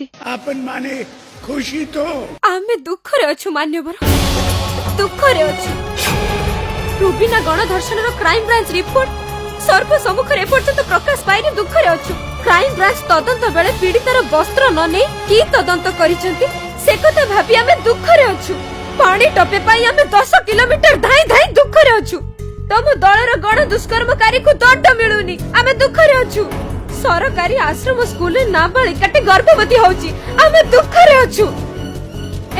शक्ति आपन माने खुशी तो आमे दुख रे अछु मान्यवर दुख रे अछु रुबीना गणधर्षण क्राइम ब्रांच रिपोर्ट सर्व सम्मुख रे पर्यंत प्रकाश पाइनी दुख रे अछु क्राइम ब्रांच तदंत बेले पीड़ितार वस्त्र न नै की तदंत करिसंती से कथा भाबी आमे दुख रे अछु पानी टपे पाई आमे 10 किलोमीटर धाई धाई दुख रे अछु तम दलर गण दुष्कर्मकारी को दंड मिलुनी आमे दुख रे अछु सरकारी आश्रम स्कूल नाबालिकाटे गर्भवती होची आमे दुख रे अछु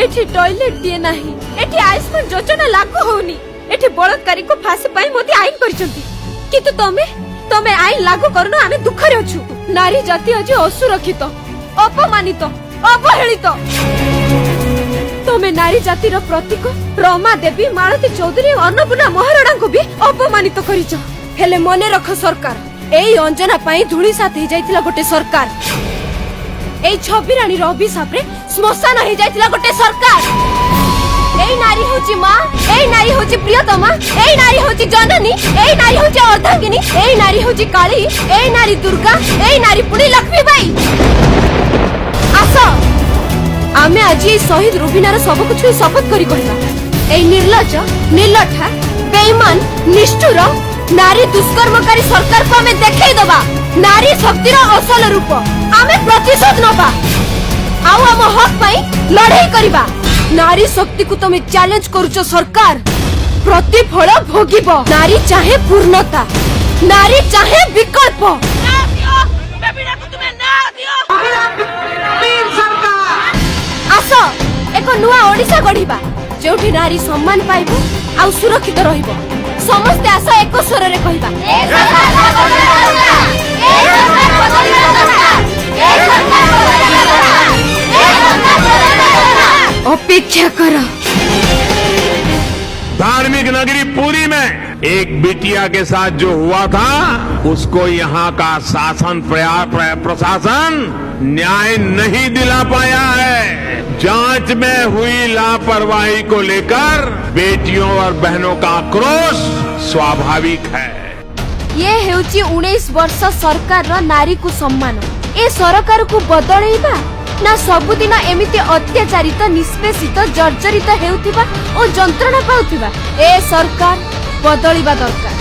एठी टॉयलेट दिए नाही एठी आयुष्मान योजना लागू होनी एठी बलात्कारी को फांसी पाई मोदी आईन करचंती किंतु तमे आईन लागू करनो आमे दुख रे अछु नारी जाति आज असुरक्षित अपमानित अवहेलित तमे नारी जातिर प्रतीक रमा देवी मालती चौधरी अन्नपूर्णा महाराणा को भी अपमानित करिछ हेले मने रख सरकार एई अंजना पाई धूली साथ हे जाइतिला गोटे सरकार एई छबिरानी रो अभिशाप रे स्मशान हे जाइतिला गोटे सरकार एई नारी होची मां एई नारी होची प्रियतमा एई नारी होची जननी एई नारी होची अर्धांगिनी एई नारी होची काली एई नारी दुर्गा एई नारी पुणी लक्ष्मी बाई आसो आमे आज ये शहीद रुबीनार सब कुछ शपथ करी कहला एई निर्लज्ज निर्लठा बेईमान निष्ठुर नारी दुष्कर्मकारी सरकार को आमे देखाई दबा नारी शक्तिर असल रूप आमे प्रतिशोध नबा आउ हम हक पाई लड़ाई करिबा नारी शक्ति को तमे चैलेंज करूचो सरकार प्रतिफल भोगिबो नारी चाहे पूर्णता नारी चाहे विकल्प ना दियो बेबीना को तुमे ना दियो आसो एको नुआ ओडिसा गढिबा जोठी नारी सम्मान पाइबो आ सुरक्षित रहिबो समस्त आशा एक स्वर रे कहबा अपेक्षा करो धार्मिक नगरी पुरी में एक बिटिया के साथ जो हुआ था उसको यहाँ का शासन प्रशासन न्याय नहीं दिला पाया है जांच में हुई लापरवाही को लेकर बेटियों और बहनों का आक्रोश स्वाभाविक है ये हेउची 19 वर्ष सरकार रो नारी को सम्मान ए सरकार को बदलैबा ना सबुदिन एमिति अत्याचारित निष्पेषित जर्जरित हेउथिबा ओ जंत्रणा पाउथिबा ए सरकार बदलिबा दरकार।